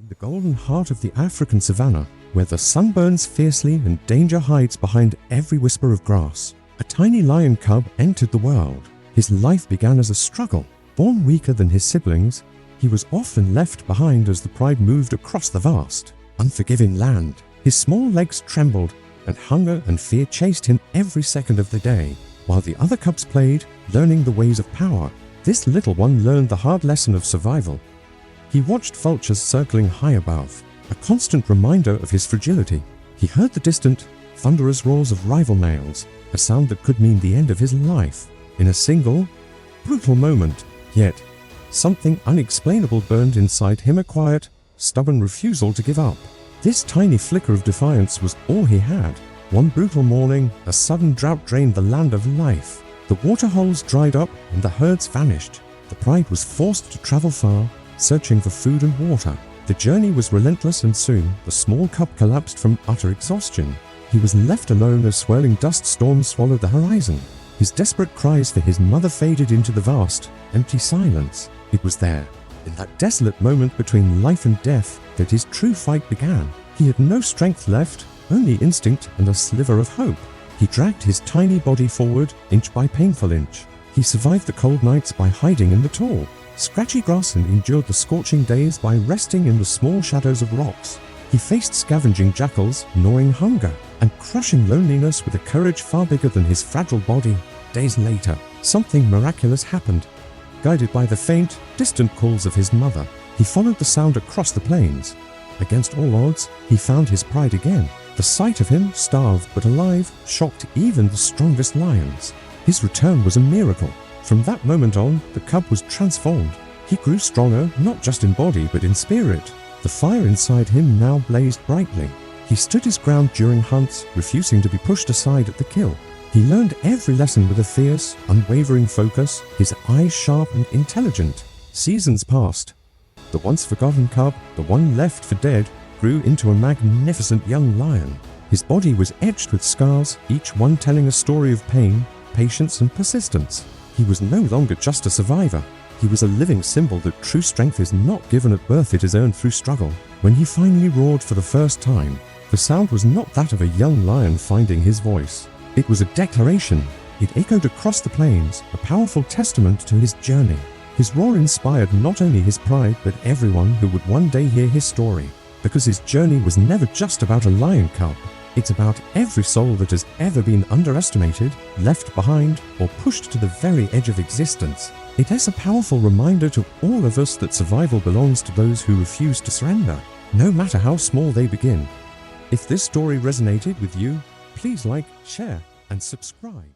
In the golden heart of the African savanna, where the sun burns fiercely and danger hides behind every whisper of grass, a tiny lion cub entered the world. His life began as a struggle. Born weaker than his siblings, he was often left behind as the pride moved across the vast, unforgiving land. His small legs trembled, and hunger and fear chased him every second of the day. While the other cubs played, learning the ways of power, this little one learned the hard lesson of survival. He watched vultures circling high above, a constant reminder of his fragility. He heard the distant, thunderous roars of rival males, a sound that could mean the end of his life, in a single, brutal moment. Yet, something unexplainable burned inside him, a quiet, stubborn refusal to give up. This tiny flicker of defiance was all he had. One brutal morning, a sudden drought drained the land of life. The waterholes dried up and the herds vanished. The pride was forced to travel far, searching for food and water. The journey was relentless, and soon the small cub collapsed from utter exhaustion. He was left alone as swirling dust storms swallowed the horizon. His desperate cries for his mother faded into the vast, empty silence. It was there, in that desolate moment between life and death, that his true fight began. He had no strength left, only instinct and a sliver of hope. He dragged his tiny body forward, inch by painful inch. He survived the cold nights by hiding in the tall, scratchy grass and endured the scorching days by resting in the small shadows of rocks. He faced scavenging jackals, gnawing hunger, and crushing loneliness with a courage far bigger than his fragile body. Days later, something miraculous happened. Guided by the faint, distant calls of his mother, he followed the sound across the plains. Against all odds, he found his pride again. The sight of him, starved but alive, shocked even the strongest lions. His return was a miracle. From that moment on, the cub was transformed. He grew stronger, not just in body but in spirit. The fire inside him now blazed brightly. He stood his ground during hunts, refusing to be pushed aside at the kill. He learned every lesson with a fierce, unwavering focus, his eyes sharp and intelligent. Seasons passed. The once forgotten cub, the one left for dead, grew into a magnificent young lion. His body was etched with scars, each one telling a story of pain, patience and persistence. He was no longer just a survivor. He was a living symbol that true strength is not given at birth, it is earned through struggle. When he finally roared for the first time, the sound was not that of a young lion finding his voice. It was a declaration. It echoed across the plains, a powerful testament to his journey. His roar inspired not only his pride but everyone who would one day hear his story. Because his journey was never just about a lion cub. It's about every soul that has ever been underestimated, left behind, or pushed to the very edge of existence. It is a powerful reminder to all of us that survival belongs to those who refuse to surrender, no matter how small they begin. If this story resonated with you, please like, share, and subscribe.